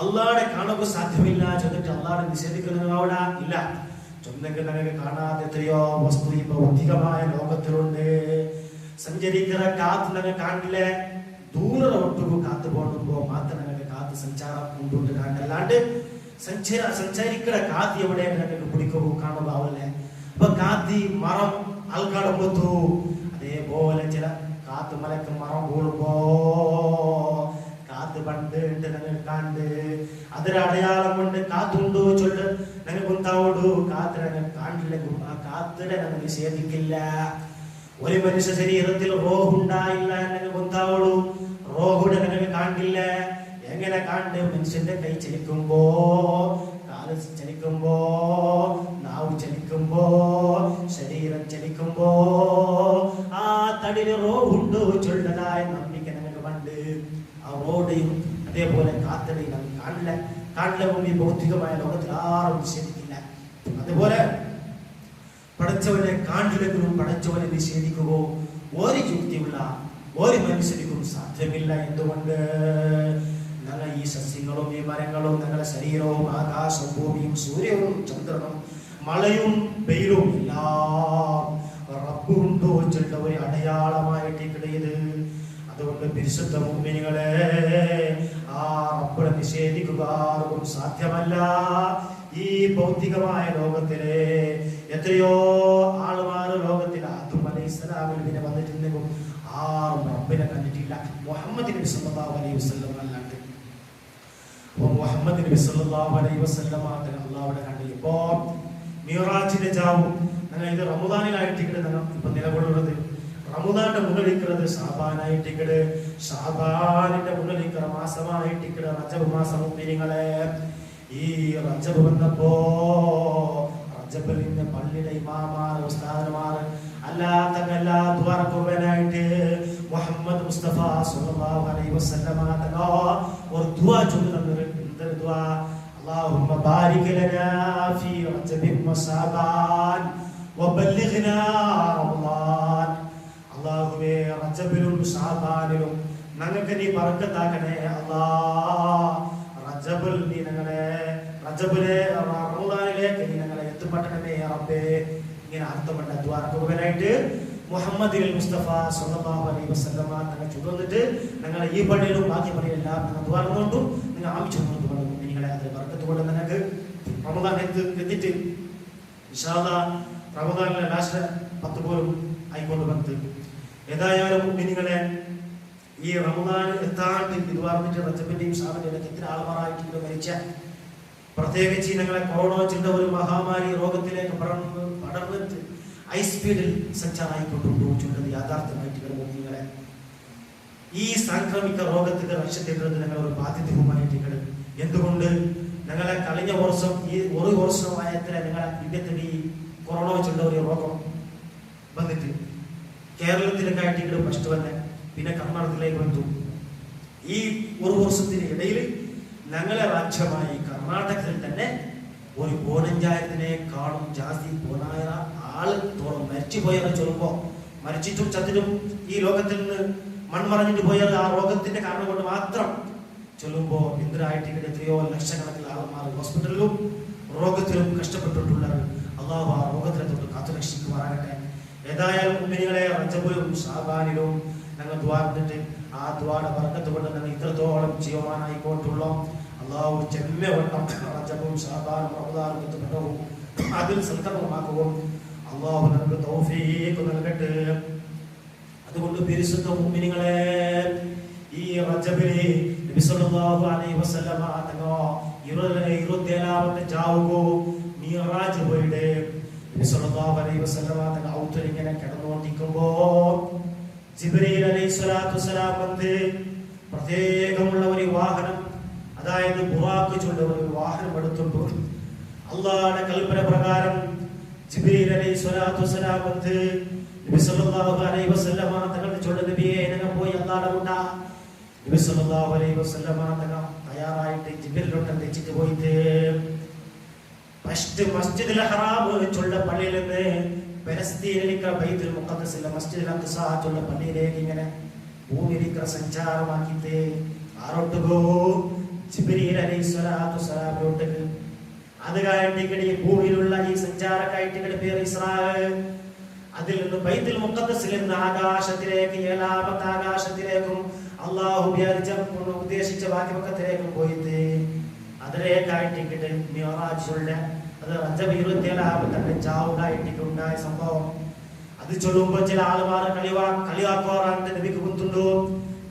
അള്ളാടെ കാണുക സാധ്യമില്ല. ചൊന്നിട്ട് അള്ളാടെ നിഷേധിക്കുന്നത് അവിടെ ഇല്ല. ചൊന്നെങ്കിൽ ഞങ്ങൾക്ക് കാണാതെ എത്രയോ വസ്തു ഈ ഭൗതികമായ ലോകത്തിലുണ്ട്. സഞ്ചരിക്കുന്ന കാത്ത് ഞങ്ങൾ കാണില്ലേ. ദൂരെ ഒട്ടുകു കാത്തു പോകുമ്പോ മാത്രം ഞങ്ങൾക്ക് കാത്ത് സഞ്ചാരം കൊണ്ടുകൊണ്ട് കാണല്ലാണ്ട് സഞ്ചരിക്കുന്ന കാത്ത് എവിടെ ഞങ്ങൾക്ക് പിടിക്കൂ കാണുകാവല്ലേ. അപ്പൊ കാത്തി മരം ആൾക്കാട് പൊത്തു. അതേപോലെ ചില കാത്ത് മലക്ക് മരം വീഴുമ്പോ കാത്ത് പണ്ട് ഞങ്ങൾ കണ്ട് അതൊരു അടയാളം കൊണ്ട് കാത്തുണ്ടോ ചൊല്ല് ഞങ്ങൾ കുന്താവോടു. കാത്ത് ഞങ്ങൾ കാണില്ലെങ്കിൽ ആ കാത്തിനെ ഞങ്ങൾ നിഷേധിക്കില്ല. ഒരു മനുഷ്യ ശരീരത്തിൽ റോഹുണ്ടായില്ല ഞങ്ങൾ കുന്താവോടു. റോഹുടെ ഞങ്ങൾ കാണില്ല. എങ്ങനെ കാണ്ട്? മനുഷ്യന്റെ കൈ ചലിക്കുമ്പോ, കാല് ചലിക്കുമ്പോ, നാവ് ചലിക്കുമ്പോ, ശരീരം ചലിക്കുമ്പോ ആ തടില് റോഹുണ്ടോ ചൊല്ലതായ നമ്പിക്ക ഞങ്ങൾക്ക് പണ്ട്. ആ റോഡയും അതേപോലെ കാത്തടയും നമുക്ക് കാണില്ല. കാണില്ല ഈ ഭൗതികമായ ലോകത്തിൽ ആരും നിഷേധിക്കില്ല. അതുപോലെ പടച്ചവനെ കാണില്ലെങ്കിലും പടച്ചവനെ നിഷേധിക്കുകയോ ഒരു യുക്തിയുള്ള ഒരു മനുഷ്യർക്കും സാധ്യമില്ല. എന്തുകൊണ്ട്? ഞങ്ങൾ ഈ സസ്യങ്ങളും ഈ മരങ്ങളും ഞങ്ങളുടെ ശരീരവും ആകാശവും ഭൂമിയും സൂര്യവും ചന്ദ്രനും മഴയും വെയിലും എല്ലാം റബ്ബുണ്ടോ ചൊല്ല ഒരു അടയാളമായിട്ട് കിടയത്. അതുകൊണ്ട് പരിശുദ്ധ മുഅ്മിനീങ്ങളെ, ആ റബ്ബിനെ നിഷേധിക്കുക ആർക്കും സാധ്യമല്ല. ഈ ഭൗതികമായ ലോകത്തിലെ എത്രയോ ആളുമാർ ലോകത്തിൽ ആദം അലൈഹിസ്സലാമിൽ പിന്നെ വന്നിട്ടുണ്ടെങ്കിൽ ആരും റബ്ബിനെ കണ്ടിട്ടില്ല. മുഹമ്മദ് നബി സല്ലല്ലാഹു അലൈഹി വസല്ലം അല്ലാണ്ട്. മുഹമ്മദ് നബി സല്ലല്ലാഹു അലൈഹി വസല്ലം അല്ലാഹുവിനെ കണ്ടില്ല. ഇപ്പോ മിറാജിന്റെ ജാവും ഞങ്ങൾ ഇത് റമദാനിലായിട്ട് ഇപ്പൊ നിലകൊള്ളുന്നത്. റമദാന്റെ മുന്നിലിരിക്കുന്നത് ഷാബാനായിട്ടിക്കട്. ഷാബാനിന്റെ മുന്നിലിരിക്കുന്ന മാസമായിട്ടിക്കട് റജബ് മാസം. മുഅ്മിനീങ്ങളെ, ഈ റജബ് വന്നപ്പോ റജബിന്റെ പള്ളിയുടെ ഇമാമാർ, ഉസ്താദന്മാർ അല്ലാത്ത എല്ലാ ദ്വാരക്കുവാനായിട്ട് മുഹമ്മദ് മുസ്തഫ സല്ലല്ലാഹു അലൈഹി വസല്ലം തങ്ങൾ ഒരു ദുആ ചൊല്ലുന്നത്. എന്തൊരു ദുആ? അല്ലാഹുമ്മ ബാരിക് ലനാ ഫീ റജബിൻ വശഅബാൻ വബല്ലിഗ്നാ റമളാൻ. അല്ലാഹുവേ, റജബിലും ശഅബാനിലും ഞങ്ങൾക്ക് നീ ബർക്കത്താക്കണേ അല്ലാഹ്. റജബിൽ നീ ഞങ്ങളെ, റജബിലെ റമളാനിലേക്ക് നീ ഞങ്ങളെ എത്തിപ്പെട്ടണമേ റബ്ബേ. ഇങ്ങനെ അർത്ഥപ്പെട്ട ദ്വാരക്കുവാനായിട്ട് മുഹമ്മദ് മുസ്തഫ സല്ലല്ലാഹു അലൈഹി വസല്ലം തങ്ങൾ ചൊല്ലുന്നിട്ട് ഞങ്ങളെ ഈ പള്ളിയിലും ബാക്കി പള്ളിയെല്ലാം ഞങ്ങൾ ദ്വാരന്നുകൊണ്ടും നിങ്ങൾ ആവശ്യമുണ്ട് നിങ്ങളെ അത് ബർക്കത്ത് കൊണ്ട് നിങ്ങൾക്ക് റമദാൻ എത്തിയിട്ട് ഇൻഷാ അല്ലാഹ് റമദാനിലെ ലാസ്റ്റ് 10 പോലും ആയിക്കൊണ്ട് വന്നത്. ഏതായാലും നിങ്ങളെ ഈ റമദാൻ എത്താണ്ട് ഇത് പറഞ്ഞിട്ട് റജബിന്റെയും ഷാബിന്റെയും എത്ര ആൾമാരായിട്ട് മരിച്ച, പ്രത്യേകിച്ച് ഞങ്ങളെ കൊറോണ വെച്ചിട്ട് ഒരു മഹാമാരി രോഗത്തിലേക്ക് പടർന്നിട്ട് ഹൈ സ്പീഡിൽ സഞ്ചാരമായിക്കൊണ്ടുള്ളത് യാഥാർത്ഥ്യമായിട്ട് നിങ്ങളെ ഈ സാംക്രമിക രോഗത്തിന് രക്ഷത്തിടുന്നത് ഞങ്ങൾ ഒരു ബാധ്യതയുമായിട്ട്. എന്തുകൊണ്ട്? ഞങ്ങളെ കഴിഞ്ഞ വർഷം ഈ ഒരു വർഷമായത്ര ഞങ്ങളെ ഇന്ത്യത്തിൽ ഈ കൊറോണ വെച്ചിട്ട് ഒരു രോഗം വന്നിട്ട് കേരളത്തിലൊക്കെ ആയിട്ട് ഫസ്റ്റ് തന്നെ പിന്നെ കർണാടകത്തിലേക്ക് വന്നു. ഈ ഒരു വർഷത്തിന് ഇടയിൽ ഞങ്ങളെ രാജ്യമായി കർണാടകത്തിൽ തന്നെ ഒരു 15,000-നേക്കാളും ജാസ്തി 14,000 ആളത്തോളം മരിച്ചു പോയവരെ ചൊല്ലുമ്പോ മരിച്ചിട്ടും ചത്തിട്ടും ഈ ലോകത്തിൽ നിന്ന് മൺമറഞ്ഞിട്ട് പോയത് ആ രോഗത്തിന്റെ കാരണം കൊണ്ട് മാത്രം ചൊല്ലുമ്പോ ഇന്ദിരായിട്ട് എത്രയോ ലക്ഷക്കണക്കിന് ആൾമാർ ഹോസ്പിറ്റലിലും രോഗത്തിലും കഷ്ടപ്പെട്ടിട്ടുള്ളത്. അള്ളാഹു ആ രോഗത്തിനെ തൊട്ട് കാത്തുരക്ഷിക്കുമാറാകട്ടെ. ഏതായാലും മുമ്പിനികളെ റജബിലും ഷാബാനിലും ഞങ്ങൾ ദ്വാരത്തിട്ട് ആ ദ്വാര ബർക്കത്ത് കൊണ്ട് ഞങ്ങൾ ഇത്രത്തോളം ജീവമാനായിക്കൊണ്ടുള്ള അള്ളാഹു ചെമ്മവണ്ണം റജബും ഷാബാനും റമദാനും ബന്ധപ്പെട്ടവും അതിൽ സന്തർഭമാക്കുകയും അള്ളാഹു നമുക്ക് തൗഫീഖ് നൽകട്ടെ. അതുകൊണ്ട് പരിശുദ്ധ മുഅ്മിനീങ്ങളെ, ഈ റജബിലെ നബി സല്ലല്ലാഹു അലൈഹി വസല്ലമ തങ്ങൾ 27ാമത്തെ ജാവുകോ മിറാജ് പോയിട്ട് നബി സല്ലല്ലാഹു അലൈഹി വസല്ലമ തങ്ങൾ ഔത്തിൽ ഇങ്ങനെ കിടന്നുകൊണ്ടിരിക്കുമ്പോ ജിബ്രീൽ അലൈഹിസ്സലാത്തു വസ്സലാം വന്ന് പ്രത്യേകമുള്ള ഒരു വാഹനം, അതായത് ബുറാഖ് ചുള്ള ഒരു വാഹനം എടുത്തുകൊണ്ട് അള്ളാഹുവിന്റെ കൽപ്പന പ്രകാരം ജിബ്രീൽ അലൈഹിസ്സലാത്തു വസ്സലാം വന്ന് നബി സല്ലല്ലാഹു അലൈഹി വസല്ലമ തങ്ങളുടെ ചൊല്ല നബിയെ ഞങ്ങൾ പോയി അള്ളാഹുടെ ഉണ്ടാ. നബി സല്ലല്ലാഹു അലൈഹി വസല്ലമ തങ്ങൾ തയ്യാറായിട്ട് ജിബ്രീലിലോട്ട് തെച്ചിട്ട് പോയിട്ട് ഫസ്റ്റ് മസ്ജിദുൽ ഹറാം ചൊല്ല പള്ളിയിൽ നിന്ന് പലസ്തീനിലേക്ക് ബൈത്തുൽ മുഖദ്ദസിലെ മസ്ജിദുൽ അഖ്സ ചൊല്ല പള്ളിയിലേക്ക് ഇങ്ങനെ ഭൂമിയിലേക്ക് സഞ്ചാരമാക്കിയിട്ട് ആരോട്ടുകോ ജിബ്രീൽ അലൈഹിസ്സലാത്തു വസ്സലാമിലോട്ട്. അത് കഴിഞ്ഞിട്ട് ഈ ഭൂമിയിലുള്ള ഈ സഞ്ചാരക്കായിട്ട് പേര് ഇസ്രാ. അതിൽ നിന്ന് ബൈത്തുൽ മുഖദ്ദസിൽ നിന്ന് ആകാശത്തിലേക്ക് 7ാമത്തെ ആകാശത്തിലേക്കും അള്ളാഹു ഉദ്ദേശിച്ച വാക്യപക്കത്തിലേക്കും പോയിട്ട് അതിലേക്കായിട്ട് മിഅ്റാജുള്ള അത് റജബ് 27ാമത്തെ ചാവുകായിട്ടുണ്ടായ സംഭവം. അത് ചൊല്ലുമ്പോൾ ചില ആളുമാർ കളിയാക്കാറാണ് നബിക്ക് ബുദ്ധിമുണ്ടോ.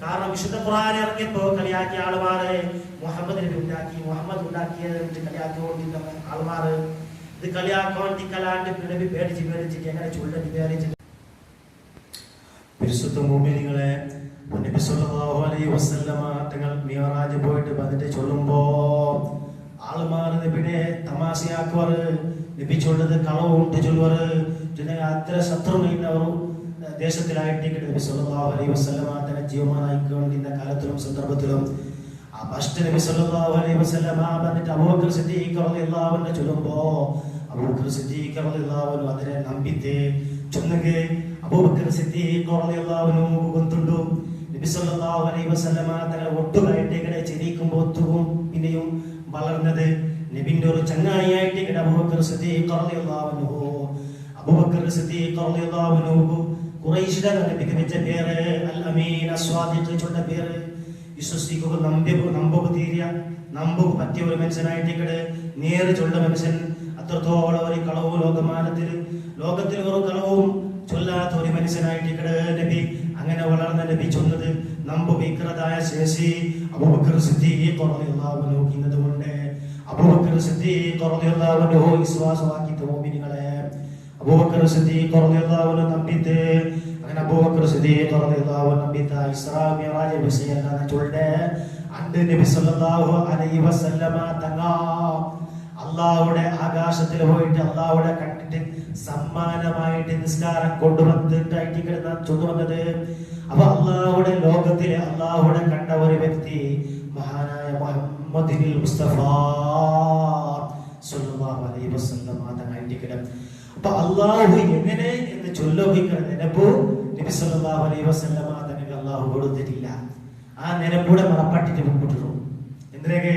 കാരണം വിശുദ്ധ ഖുർആൻ ഇറങ്ങിയപ്പോ കളിയാക്കിയ ആളുമാരെ മുഹമ്മദ് നബി ഉണ്ടാക്കിയത് കളിയാക്കിക്കൊണ്ടിരുന്ന ആളുമാര് ഇത് കളിയാക്കാണ്ട് നബി പേടിച്ചിട്ട് എങ്ങനെ ചൊല്ലി വിചാരിച്ചിട്ട്. പരിശുദ്ധ മുഅ്മിനീങ്ങളെ, നബി സല്ലല്ലാഹു അലൈഹി വസല്ലമ തങ്ങൾ മിഅ്റാജ് പോയിട്ട് വന്നിട്ട് ചൊല്ലുമ്പോ ആളുമാർ നബിനെ തമാശയാക്കുവാറ്, നബി ചൊല്ലത് കളവുണ്ട് ചൊല്ലുവാറ്. അത്ര ശത്രുവിനവർ ദേശത്തിലായിട്ട് നബി സല്ലല്ലാഹു അലൈഹി വസല്ലമ തങ്ങൾ ജീവമാനായിക്കൊണ്ടിരുന്ന കാലത്തിലും സന്ദർഭത്തിലും ആ ഫസ്റ്റ് നബി സല്ലല്ലാഹു അലൈഹി വസല്ലമ വന്നിട്ട് അബൂബക്കർ സിദ്ദീഖ് റളിയല്ലാഹു അൻഹു ചൊല്ലുമ്പോ അബൂബക്കർ സിദ്ദീഖ് റളിയല്ലാഹു അൻഹു അതിനെ നമ്പിത്തെ ചൊന്നുകെ അബൂബക്കർ സിദ്ദീഖ് റളിയല്ലാഹു അൻഹു കൊണ്ടുണ്ടു നബി സല്ലല്ലാഹു അലൈഹി വസല്ലമ തങ്ങൾ ഒട്ടുകായിട്ട് ഇങ്ങനെ ചിരിക്കുമ്പോ ഒത്തുവും പിന്നെയും വളർന്നത് നബിന്റെ ഒരു ചങ്ങായിയായിട്ട് അബൂബക്കർ സിദ്ദീഖ് റളിയല്ലാഹു അൻഹു. അബൂബക്കർ സിദ്ദീഖ് റളിയല്ലാഹു അൻഹു ഖുറൈശിലെ നബിക്ക് വെച്ച പേര് അൽ അമീൻ അസ്വാദിഖ് ചൊല്ല പേര്. വിശ്വസിക്കുക നമ്പുക പറ്റിയ ഒരു മനുഷ്യനായിട്ട് നേര് ചൊല്ല മനുഷ്യൻ. അത്രത്തോളം ഒരു കളവും ലോകത്തിൽ ഒരു കളവും ചൊല്ലാത്ത ഒരു മനുഷ്യനായിട്ട് നബി. അങ്ങനെ വളർന്ന നബി ചൊന്നത് നമ്പു വിക്രതായ ശേഷി അബൂബക്കർ സിദ്ദീഖ് റളിയല്ലാഹു അൻഹു ഇന്നതുകൊണ്ട് അബൂബക്കർ സിദ്ദീഖ് റളിയല്ലാഹു അൻഹു വിശ്വാസമാക്കി മുഅ്മിനീങ്ങളെ. അബൂബക്കർ സിദ്ദീഖ് റളിയല്ലാഹു അൻഹു നമ്പിത്തെ അങ്ങനെ അബൂബക്കർ സിദ്ദീഖ് റളിയല്ലാഹു അൻഹു നമ്പിത്ത ഇസ്രാ മിഅ്റാജ് വിഷയല്ലാതെ ചൊല്ലെ അണ്ട് നബി സല്ലല്ലാഹു അലൈഹി വസല്ലമ തങ്ങൾ അല്ലാഹുവിന്റെ ആകാശത്തിൽ പോയിട്ട് അല്ലാഹുവിനെ കണ്ടിട്ട് സമ്മാനമായിട്ട് നിസ്കാരം കൊണ്ടുവന്നിട്ടായിട്ട് ചൊല്ലുവന്നത്. അപ്പൊ അല്ലാഹുവിന്റെ ലോകത്തിലെ അല്ലാഹുവിനെ കണ്ട ഒരു വ്യക്തി മഹാനായ മുഹമ്മദ് മുസ്തഫ സല്ലല്ലാഹു അലൈഹി വസല്ലമ തങ്ങളായിട്ട്. അപ്പൊ അല്ലാഹു എങ്ങനെ എന്ന് ചൊല്ലുകയാണ് നിനപ്പോ നബി സല്ലല്ലാഹു അലൈഹി വസല്ലമ തങ്ങൾക്ക് അല്ലാഹു കൊടുത്തിട്ടില്ല. ആ നിനപ്പൂടെ മറപ്പാട്ടിട്ട് മുമ്പിട്ടു. എന്തിനൊക്കെ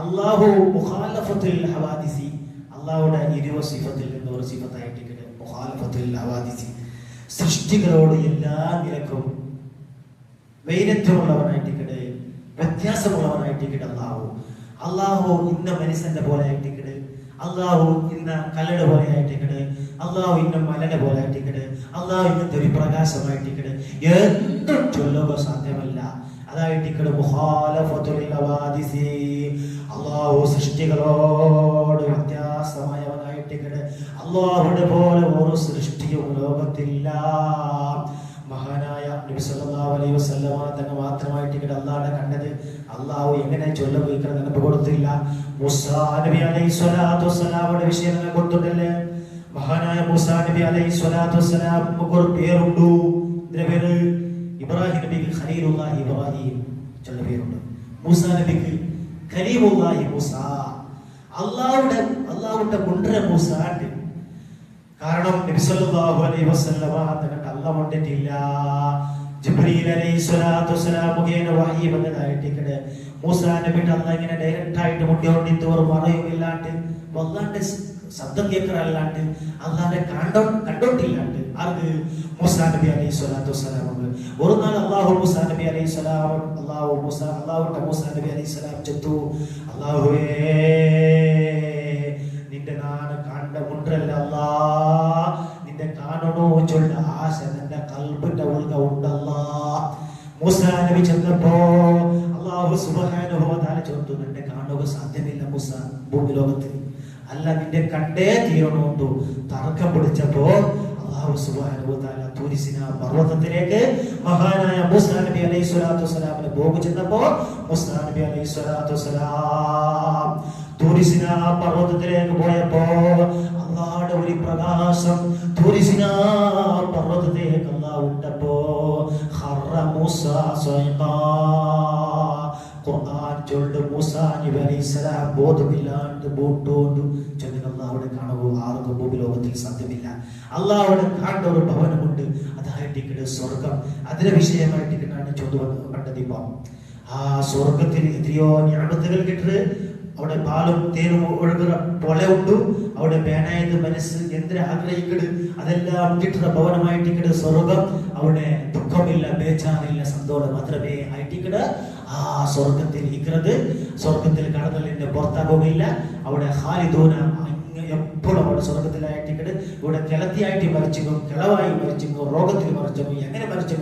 അല്ലാഹു മുഖാലഫത്തുൽ ഹവാദിസി അല്ലാഹുടെ ഇരുവ സിഫത്തിൽ നിന്ന് ഒരു സിഫത്തായിട്ട് മുഖാലഫത്തുൽ ഹവാദിസി സൃഷ്ടികളോട് എല്ലാ നിലക്കും വൈരുദ്ധ്യമുള്ളവനായിട്ട് വ്യത്യാസമുള്ളവനായിട്ട് അല്ലാഹു ഇന്ന മനുഷ്യന്റെ പോലെ ആയിട്ട് അല്ലാഹു ഇന്ന കല്ലട പോലെ ആയിട്ട് അല്ലാഹു ഇന്ന മലയുടെ പോലെ ആയിട്ട് അല്ലാഹു ഇന്നത്തെ ഒരു പ്രകാശമായിട്ട് എന്തും ചൊല്ലുക സാധ്യമല്ല. അതായിട്ട് മുഖാലഫത്തുൽ ഹവാദിസി അല്ലാഹു സൃഷ്ടികളോട് വ്യത്യാസമായവനായിട്ട് അല്ലാഹുവിനെ പോലെ ഒരു സൃഷ്ടിയും ലോകത്തില്ല. മഹാനായ നബി സല്ലല്ലാഹു അലൈഹി വസല്ലമ തങ്ങൾ മാത്രമായിട്ട് അല്ലാഹുവിനെ കണ്ടത്. അല്ലാഹു എങ്ങനെ ചൊല്ലുക നിനക്ക് കൊടുത്തില്ല. മൂസാ നബി അലൈഹി സ്വലാത്തു വസ്സലാമിന്റെ വിഷയം നിങ്ങൾ കൊടുത്തിട്ടില്ലേ? മഹാനായ മൂസാ നബി അലൈഹി സ്വലാത്തു വസ്സലാം ഒരു പേരുണ്ടു. ഇതിന്റെ പേര് ഇബ്രാഹിം നബിക്ക് ഖലീലുല്ലാഹി ഇബ്രാഹിം ചില പേരുണ്ട്. മൂസ നബിക്ക് കലീമുല്ലാഹി മൂസ, അള്ളാഹുടെ മുണ്ടര മൂസ ഉണ്ട്. കാരണം നബി സല്ലല്ലാഹു അലൈഹി വസല്ലമ തങ്ങൾക്ക് അല്ലാഹ് കൊണ്ടിട്ടില്ല. ജിബ്രീൽ അലൈഹിസ്സലാത്തു വസ്സലാം മുഖേന വഹി വന്നതായിട്ട് മൂസ നബിയുടെ അല്ലാഹ് ഇങ്ങനെ ഡയറക്റ്റ് ആയിട്ട് മുണ്ടിയോണ്ടിട്ട് ഒരു മറയുമില്ലാണ്ട് വല്ലാണ്ട് ശബ്ദം കേൾക്കറല്ലാണ്ട് അല്ലാഹുവിനെ കണ്ടോട്ടില്ലാണ്ട് ആർക്ക് മൂസാ നബി അലൈഹിസ്സലാത്തു വസ്സലാം ഒരു നാൾ അല്ലാഹു മൂസാ നബി അലൈഹിസ്സലാം അല്ലാഹുവിന്റെ മൂസാ നബി അലൈഹിസ്സലാം ചൊല്ലു, അല്ലാഹുവേ നിന്റെ നാണ് കണ്ട മുണ്ടല്ല അല്ലാ, നിന്റെ കാണണോ ചൊല്ല ആശ നിന്റെ കൽബിന്റെ ഉൾക ഉണ്ടല്ലാ. മൂസാ നബി ചെന്നപ്പോ അല്ലാഹു സുബ്ഹാനഹു വ തആല ചൊല്ലു, നിന്റെ കാണുക സാധ്യമില്ല മൂസ ഭൂമി ലോകത്ത്, അല്ല നിന്റെ കണ്ടേ തീരണോണ്ടു തർക്കം പിടിച്ചപ്പോ അല്ലാഹു സുബ്ഹാനഹു വ തആല തൂരി സിനാ പർവതത്തിലേക്ക് മഹാനായ മൂസാ നബി അലൈഹിസ്സലാത്തു വസ്സലാമിനെ പോകു ചെന്നപ്പോ മൂസാ നബി അലൈഹിസ്സലാത്തു വസ്സലാം തൂരി സിനാ പർവതത്തിലേക്ക് പോയപ്പോ അല്ലാഹുവിന്റെ ഒരു പ്രകാശം തൂരി സിനാ പർവതത്തിലേക്ക് അല്ലാഹു ഇട്ടപ്പോ ഖറ മൂസാ സൈഖാ. ഖുർആൻ ചൊല്ല് മൂസാ നബി അലൈഹിസ്സലാം ബോധമില്ലാണ്ട് ബോട്ടോണ്ട് ചെന്ന് അല്ലാഹുവിനെ കാണുക ആർക്കും ഭൂമി ലോകത്തിൽ സാധ്യമില്ല. അല്ലാഹുവിനെ കാണേണ്ട ഒരു ഭവനമുണ്ട്, അതായിട്ട് സ്വർഗം. അതിന്റെ വിഷയമായിട്ട് കണ്ടതിപ്പോ ആ സ്വർഗത്തിൽ എത്രയോ ഞാമത്തുകൾ കിട്ടത്. അവിടെ പാലും തേനും ഒഴുകുന്ന പൊല ഉണ്ട്. അവിടെ പേനായത് മനസ്സ് എന്തിന ആഗ്രഹിക്കട് അതെല്ലാം കിട്ടുന്ന ഭവനമായിട്ട് സ്വർഗം. അവിടെ ദുഃഖമില്ല, ബേജാറില്ല, സന്തോഷം മാത്രമേ ആയിട്ടിക്കട് ആ സ്വർഗത്തിൽ ഇരിക്കുന്നത്. സ്വർഗത്തിൽ കടന്നലിന്റെ പുറത്താകുകയില്ല. അവിടെ ഖാലിദൂന എപ്പോഴും അവിടെ സ്വർഗത്തിലായിട്ടിക്കട്. ഇവിടെ കിളത്തിയായിട്ട് മരിച്ചു, കിളവായി മരിച്ചു, രോഗത്തിൽ മരിച്ചു, എങ്ങനെ മരിച്ചു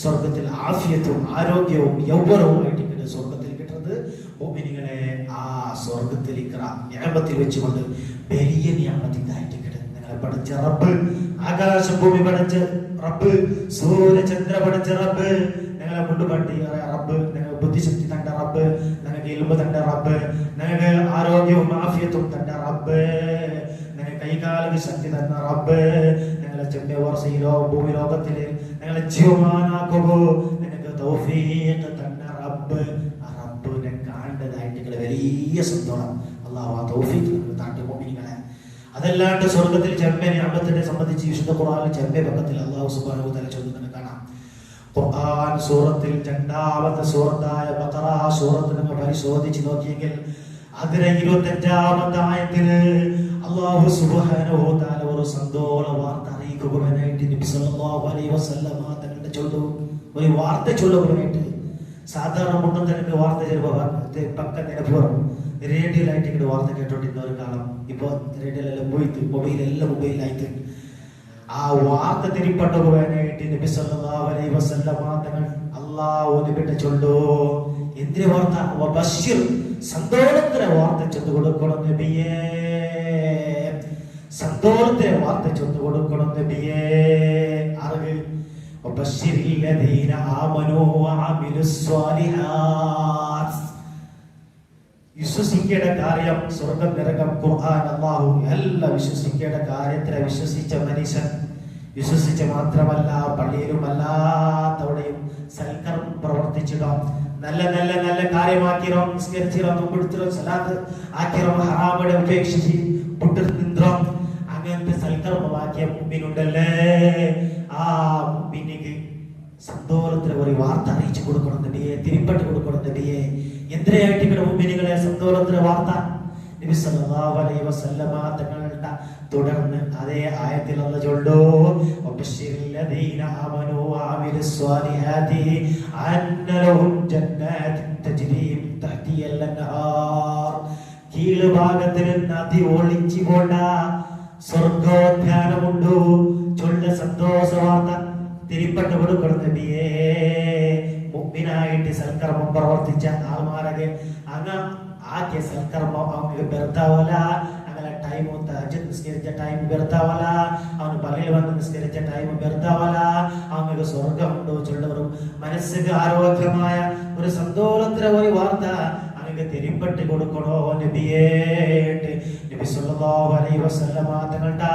സ്വർഗത്തിൽ ആഫിയത്തും ആരോഗ്യവും യൗവനവും ആയിട്ടിക്കട് സ്വർഗത്തിൽ കിട്ടുന്നത്. മുഅ്മിനീങ്ങളെ ആ സ്വർഗത്തിൽ നിഅമത്തിൽ വെച്ചുകൊണ്ട് വലിയ നിഅമത്തിനായിട്ട് കിട്ടുന്നത്. നിങ്ങളെ പഠിച്ച റബ്ബ്, ആകാശം ഭൂമി പഠിച്ച റബ്ബ്, സൂര്യചന്ദ്ര പഠിച്ച റബ്ബ്, നിങ്ങളെ കൊണ്ടുപട്ടി റബ്ബ്, നിങ്ങൾക്ക് ബുദ്ധിശക്തി തന്റെ റബ്ബ്, നിങ്ങൾക്ക് ഇൽമ് തന്റെ റബ്ബ്, നിങ്ങൾക്ക് ആരോഗ്യവും ആഫിയത്തും തന്റെ റബ്ബ്, നിങ്ങൾക്ക് കൈകാലിക ശക്തി തന്ന റബ്ബ്, നിങ്ങളെ ചെമ്മ വർഷയിലോ ഭൂമി ലോകത്തില് നിങ്ങളെ ജീവമാനാക്കുകയോ നിങ്ങൾക്ക് തൗഫീഖ് തന്ന റബ്ബ്. ആ റബ്ബിനെ കാണേണ്ടതായിട്ട് വലിയ സന്തോഷം. അല്ലാഹു ആ തൗഫീഖ് താട്ടി മുഅ്മിനീങ്ങളെ. അതല്ലാണ്ട് സ്വർഗത്തിൽ ചെമ്മ നിഅമത്തിനെ സംബന്ധിച്ച് വിശുദ്ധ ഖുർആനിൽ ചെമ്മ ഭാഗത്തിൽ അല്ലാഹു സുബ്ഹാനഹു വ തആല ചൊല്ലുന്നത് കാണാം. ഖുർആൻ സൂറത്തിൽ രണ്ടാമത്തെ സൂറത്തായ ബഖറ സൂറത്ത് നിങ്ങൾ പരിശോധിച്ച് നോക്കിയെങ്കിൽ അതിലെ 25ാമത്തെ ആയത്തിൽ അല്ലാഹു സുബ്ഹാനഹു വ തആല ഒരു സന്തോഷ വാർത്ത അറിയിക്കുകയായിട്ട് നബി സല്ലല്ലാഹു അലൈഹി വസല്ലം തങ്ങളുടെ ചൊല്ലു ഒരു വാർത്ത ചൊല്ലുകയായിട്ട്. സാധാരണ മുന്നത്തെ വാർത്ത ചിലപ്പോൾ പക്ക നിലപ്പുറം റേഡിയോയിലായിട്ട് ഇങ്ങനെ വാർത്ത കേട്ടോണ്ടിരുന്ന ഒരു കാലം. ഇപ്പൊ റേഡിയോയിലെല്ലാം പോയിട്ട് മൊബൈലായിട്ട് ആ വാർത്ത തിരിപ്പെട്ടു പോകാനായിട്ട് നബി സല്ലല്ലാഹു അലൈഹി വസല്ലം തങ്ങൾ അല്ലാഹു നബിയുടെ ചൊല്ലു എന്തിനെ വാർത്ത? വബശ്ശിർ, സന്തോഷത്തിന്റെ വാർത്ത ചൊല്ലു കൊടുക്കണം നബിയേ, സന്തോഷത്തിന്റെ വാർത്ത ചൊല്ലു കൊടുക്കണം നബിയേ. അറിവ് വബശ്ശിരിൽ ലദീന ആമനൂ വഅമിലുസ് സ്വാലിഹാത്ത്. വിശ്വസിക്കേണ്ട കാര്യം സ്വർഗം നരകം ഖുർആൻ അല്ലാഹു എല്ലാം വിശ്വസിക്കേണ്ട കാര്യത്തിലെ വിശ്വസിച്ച മനുഷ്യൻ വിശ്വസിച്ച മാത്രമല്ല പള്ളിയിലും അല്ലാത്തവിടെയും സൽക്കർമ്മം പ്രവർത്തിച്ചിടാം, നല്ല നല്ല നല്ല കാര്യമാക്കിറോ, നിസ്കരിച്ചിറോ, നോമ്പെടുത്തിറോ, സലാത്ത് ആക്കിറോ, ഹറാമിനെ ഉപേക്ഷിച്ച് പുട്ടിറോ, അങ്ങനത്തെ സൽക്കർമ്മമാക്കിയ മുഅ്മിനുണ്ടല്ലേ, ആ മുഅ്മിനിക്ക് സന്തോഷത്തിന് ഒരു വാർത്ത അറിയിച്ചു കൊടുക്കണം നബിയെ, തിരിപ്പട്ട് കൊടുക്കണം നബിയെ. എന്തിനായിട്ട് ഇവിടെ മുഅ്മിനീങ്ങളെ സന്തോഷത്തിന് വാർത്ത? നബി സല്ലല്ലാഹു അലൈഹി വസല്ലം തങ്ങളുടെ തുടർന്ന് അതേ ആയത്തിൽ അല്ലാഹു ചൊല്ലു വബശ്ശിരിൽ ലദീന ആമനൂ വഅമിലുസ് സ്വാലിഹാതി അന്ന ലഹും ജന്നാത്തുൻ തജ്രി മിൻ തഹ്തിഹൽ അൻഹാർ. കീഴ് ഭാഗത്തിൽ നദി ഒളിച്ചു പോണ്ട സ്വർഗോദ്യാനമുണ്ട്. ചൊല്ല സന്തോഷ വാർത്ത തിരിപ്പട്ട് കൊടുക്കണം നബിയേ. മുഅ്മിനായിട്ട് സൽക്കർമ്മം പ്രവർത്തിച്ച ആൾമാരൊക്കെ അങ്ങ് ആദ്യ സൽക്കർമ്മം അവർക്ക് ബെർത്താവല, അങ്ങനെ ടൈം തഹജ്ജുദ് നിസ്കരിച്ച ടൈം ബെർത്താവല, അവന് പള്ളിയിൽ വന്ന് നിസ്കരിച്ച ടൈം ബെർത്താവല. അവർക്ക് സ്വർഗമുണ്ടോ ചൊല്ലവരും മനസ്സിന് ആരോഗ്യമായ ഒരു സന്തോഷത്തിന് ഒരു വാർത്ത അങ്ങ് തിരിപ്പട്ട് കൊടുക്കണോ നബിയേ. നബി സല്ലല്ലാഹു അലൈഹി വസല്ലം തങ്ങളുടെ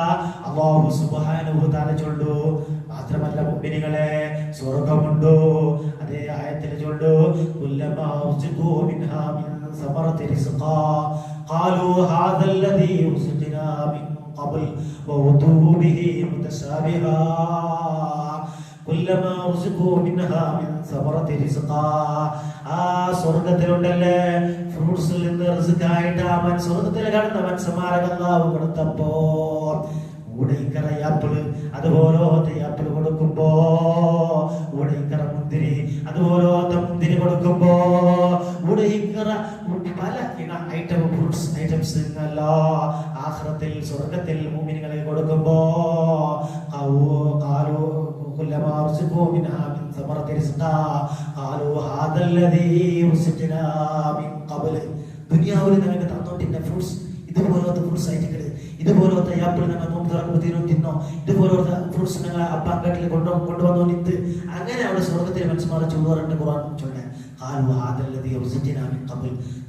അല്ലാഹു സുബ്ഹാനഹു വ തആല ചൊല്ലു മാത്രമല്ല മുഅ്മിനീങ്ങളെ സ്വർഗ്ഗമുണ്ടോ അതേ ആയത്തിൽ ചൊല്ലു കുല്ലമാ ഉസ്ഖൂ മിൻഹാ മിൻ സമറത്തി റിസ്ഖാ ഖാലൂ ഹാദല്ലദീ ഉസ്ഖിനാ മിൻ ഖബൽ വഉദൂ ബിഹി മുതശാബിഹാ കുല്ലമാ ഉസ്ഖൂ മിൻഹാ മിൻ സമറത്തി റിസ്ഖാ ആ സ്വർഗ്ഗത്തിലുണ്ടല്ലേ ഫ്രൂട്ട്സിൽ നിന്ന് റിസ്കായിട്ട് അവൻ സ്വർഗ്ഗത്തിൽ കാണുന്ന മനുഷ്യന്മാരെ അല്ലാഹു കൊടുത്തപ്പോ ഉടൈക്കറ ആപ്പിള് അതുപോലത്തെ ആപ്പിൾ കൊടുക്കുമ്പോ ഉടൈക്കറ മുന്തിരി അതുപോലത്തെ മുന്തിരി കൊടുക്കുമ്പോ ഉടൈക്കറ പല ഐറ്റം ഫ്രൂട്ട്സ് ഐറ്റംസ് ആഖിറത്തിൽ സ്വർഗ്ഗത്തിൽ മുഅ്മിനീങ്ങളെ കൊടുക്കുമ്പോ ഖാലൂ കുല്ലമാ റുസിഖൂ മിൻഹാ മിൻ സമറത്തി റിസ്ഖാ ഖാലൂ ഹാദല്ലദീ റുസിഖ്നാ മിൻ ഖബൽ ദുനിയാവിൽ നമുക്ക് തന്നോട്ടിന്റെ ഫ്രൂട്ട്സ് ഇതുപോലത്തെ ഫ്രൂട്ട്സ് ആയിട്ട് ഇതുപോലത്തെ ആപ്പിൾ ഞങ്ങൾ നോമ്പ് തുറക്കുമ്പോൾ തിന്നോ ഇതുപോലത്തെ ഫ്രൂട്ട്സ് ഞങ്ങൾ അപ്പാങ്കട്ടിൽ കൊണ്ടുവന്നോ നിത്ത് അങ്ങനെ അവിടെ സ്വർഗ്ഗത്തിലെ മനുഷ്യന്മാരെ ചൂടുവാറുണ്ട് ഖുർആൻ ചൊല്ലെ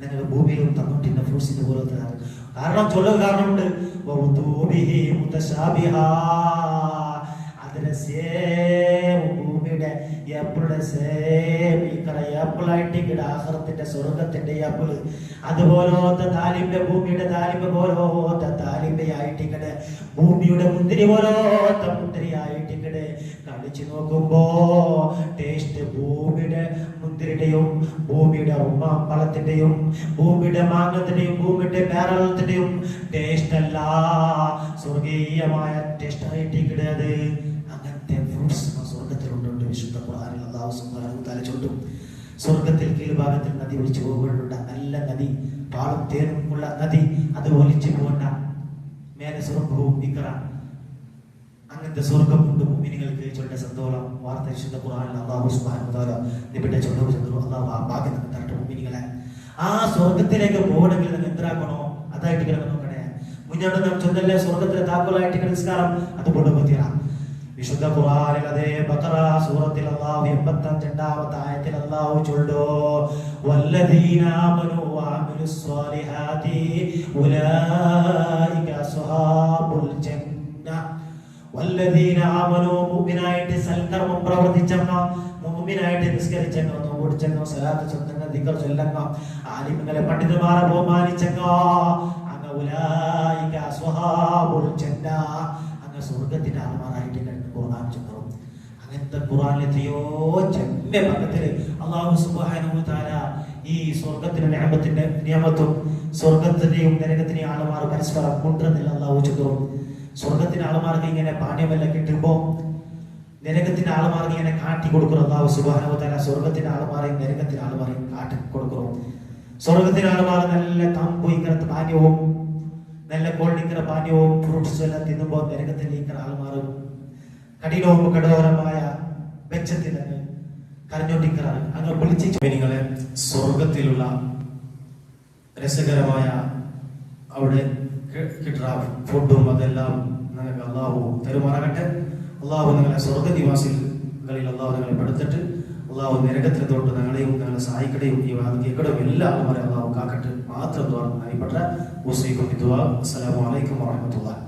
ഞങ്ങൾ ഭൂമിയിലും തന്നോട്ടിന്റെ ഫ്രൂട്ട്സ് ഇതുപോലത്തെ കാരണം ചൊല്ലുക കാരണമുണ്ട് അതിലെ സേം ഭൂമിയുടെ ആപ്പിളുടെ സേം ആപ്പിളായിട്ട് ആഖിറത്തിന്റെ സ്വർഗ്ഗത്തിന്റെ ആപ്പിള് അതുപോലത്തെ താലിമ്പ ഭൂമിയുടെ താലിമ്പ പോലത്തെ താലിമ്പയായിട്ട് ഭൂമിയുടെ മുന്തിരി പോലത്തെ മുന്തിരിയായിട്ട് കളിച്ചു നോക്കുമ്പോ ടേസ്റ്റ് ഭൂമിയുടെ മുന്തിരിയുടെയും ഭൂമിയുടെ പഴത്തിന്റെയും ഭൂമിയുടെ മാങ്ങത്തിന്റെയും ഭൂമിയുടെ പേരളത്തിന്റെയും ടേസ്റ്റ് അല്ല സ്വർഗീയമായ ടേസ്റ്റ് ആയിട്ട് അത് അങ്ങനത്തെ ഫ്രൂട്ട്സ് സ്വർഗത്തിലുണ്ട് വിശുദ്ധ ഖുർആനിൽ അല്ലാഹു സുബ്ഹാനഹു വ തആല ചൊല്ലും സ്വർഗത്തിൽ കീഴ്ഭാഗത്തിൽ നദി ഒലിച്ചു പോകുന്നുണ്ട് നല്ല നദി പാളും തേനും ഉള്ള നദി അത് ഒലിച്ചു പോകണ്ട മേലെ സ്വർഗവും ഇഖ്റ അങ്ങനത്തെ സ്വർഗമുണ്ട് മുഅ്മിനീങ്ങൾക്ക് ചൊല്ലുന്ന സന്തോഷം വാർത്ത വിശുദ്ധ ഖുർആനിൽ അല്ലാഹു സുബ്ഹാനഹു വ തആല നിബിയുടെ ചൊല്ലുന്നു അല്ലാഹു ആ ഭാഗ്യം നമുക്ക് തരട്ടെ മുഅ്മിനീങ്ങളെ ആ സ്വർഗത്തിലേക്ക് പോകണമെങ്കിൽ നിങ്ങൾ എന്താക്കണോ അതായിട്ട് കിടന്ന് നോക്കണേ മുന്നോട്ട് നാം ചൊല്ലല്ലേ സ്വർഗത്തിലെ താക്കോലായിട്ട് നിസ്കാരം അത് കൊണ്ടുപോത്തിയ വിശുദ്ധ ഖുർആനിൽ അതേ ബഖറ സൂറത്തിൽ അല്ലാഹു 82ാമത്തെ ആയത്തിൽ അല്ലാഹു ചൊല്ലുന്നു വല്ലദീന ആമനു വഅമിലുസ് സ്വാലിഹാതി ഉലൈക അസ്ഹാബുൽ ജന്ന വല്ലദീന ആമനു മുഅ്മിനായിട്ട് സൽക്കർമ്മം പ്രവർത്തിച്ചവനോ മുഅ്മിനായിട്ട് നിസ്കരിച്ചവനോ നോമ്പെടുച്ചവനോ സലാത്ത് ചൊല്ലുന്ന ദിക്ർ ചൊല്ലുന്ന ആലിമുകളെ പണ്ഡിതന്മാരെ ബഹുമാനിച്ചവനോ അങ്ങ ഉലൈക അസ്ഹാബുൽ ജന്ന അങ്ങ സ്വർഗ്ഗത്തിന്റെ ആൾമാരായിട്ട് ഖുർആൻ ചൊല്ലുന്നു അങ്ങനത്തെ ഖുർആനിലെ എത്രയോ ചെറിയ ഭാഗത്തിൽ അല്ലാഹു സുബ്ഹാനഹു വ തആല ഈ സ്വർഗ്ഗത്തിന്റെ നിഅമത്തിന്റെ നിയമത്തും സ്വർഗ്ഗത്തിന്റെയും നരകത്തിന്റെയും ആൾമാർ പരസ്പരം കൊണ്ടുവന്നില്ല അല്ലാഹു ചൊല്ലുന്നു സ്വർഗത്തിന്റെ ആൾമാർക്ക് ഇങ്ങനെ പാണ്യമെല്ലാം കിട്ടുമ്പോ നരകത്തിന്റെ ആൾമാർക്ക് ഇങ്ങനെ കാട്ടി കൊടുക്കണം അല്ലാഹു സുബ്ഹാനഹു വ തആല സ്വർഗത്തിന്റെ ആൾമാരെയും നരകത്തിന്റെ ആൾമാരെയും കാട്ടി കൊടുക്കണം സ്വർഗത്തിന്റെ ആൾമാർ നല്ല തമ്പു ഇങ്ങനത്തെ പാനീയവും നല്ല കോൾഡിങ്ങനെ പാനീയവും ഫ്രൂട്ട്സും എല്ലാം തിന്നുമ്പോ നരകത്തിന്റെ ഇങ്ങനെ ആൾമാർ കഠിനവും കഠോരമായ വെച്ചത്തിൽ കരഞ്ഞോണ്ടിരിക്കാറ് അങ്ങ് വിളിച്ചു നിങ്ങളെ സ്വർഗത്തിലുള്ള രസകരമായ അവിടെ കിട്ടുന്ന ഫുഡും അതെല്ലാം നിങ്ങൾക്ക് അല്ലാഹു തരുമാറാകട്ടെ അല്ലാഹു നിങ്ങളെ സ്വർഗ്ഗനിവാസികളിൽ അല്ലാഹു നിങ്ങളെ പെടുത്തിട്ട് അല്ലാഹു നരകത്തിൽ തൊട്ട് ഞങ്ങളെയും ഞങ്ങളെ സഹായിക്കടെയും ഈ വാദിക്കടെയും എല്ലാ ആൾമാരെ അല്ലാഹു കാക്കട്ടെ മാത്രം ദ്വാ അറിയപ്പെട്ട അസ്സലാമു അലൈക്കും വറഹ്മത്തുള്ളാഹി